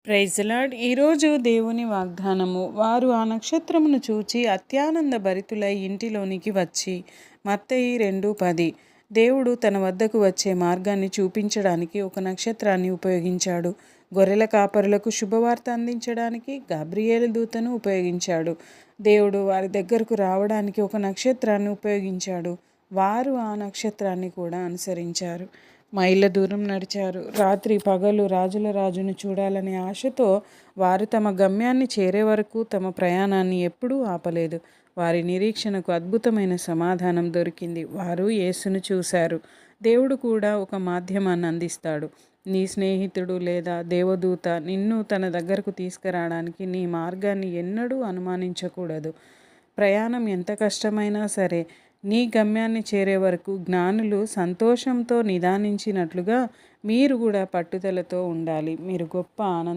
Praise lord. ఈరోజు దేవుని వాగ్దానము. వారు ఆ నక్షత్రమును చూచి అత్యానంద భరితులై ఇంటిలోనికి వచ్చి. మత్తయి 2:10. దేవుడు తన వద్దకు వచ్చే మార్గాన్ని చూపించడానికి ఒక నక్షత్రాన్ని ఉపయోగించాడు. గొర్రెల కాపరులకు శుభవార్త అందించడానికి గాబ్రియేలు దూతను ఉపయోగించాడు. దేవుడు వారి దగ్గరకు రావడానికి ఒక నక్షత్రాన్ని ఉపయోగించాడు. వారు ఆ నక్షత్రాన్ని కూడా అనుసరించారు. మైళ్ళ దూరం నడిచారు. రాత్రి పగలు రాజుల రాజును చూడాలనే ఆశతో వారు తమ గమ్యాన్ని చేరే వరకు తమ ప్రయాణాన్ని ఎప్పుడూ ఆపలేదు. వారి నిరీక్షణకు అద్భుతమైన సమాధానం దొరికింది. వారు యేసును చూశారు. దేవుడు కూడా ఒక మాధ్యమాన్ని అందిస్తాడు. నీ స్నేహితుడు లేదా దేవదూత నిన్ను తన దగ్గరకు తీసుకురావడానికి నీ మార్గాన్ని ఎన్నడూ అనుమానించకూడదు. ప్రయాణం ఎంత కష్టమైనా సరే నీ గమ్యాన్ని చేరే వరకు జ్ఞానులు సంతోషంతో నిదానించినట్లుగా మీరు కూడా పట్టుదలతో ఉండాలి. మీరు గొప్ప ఆనందం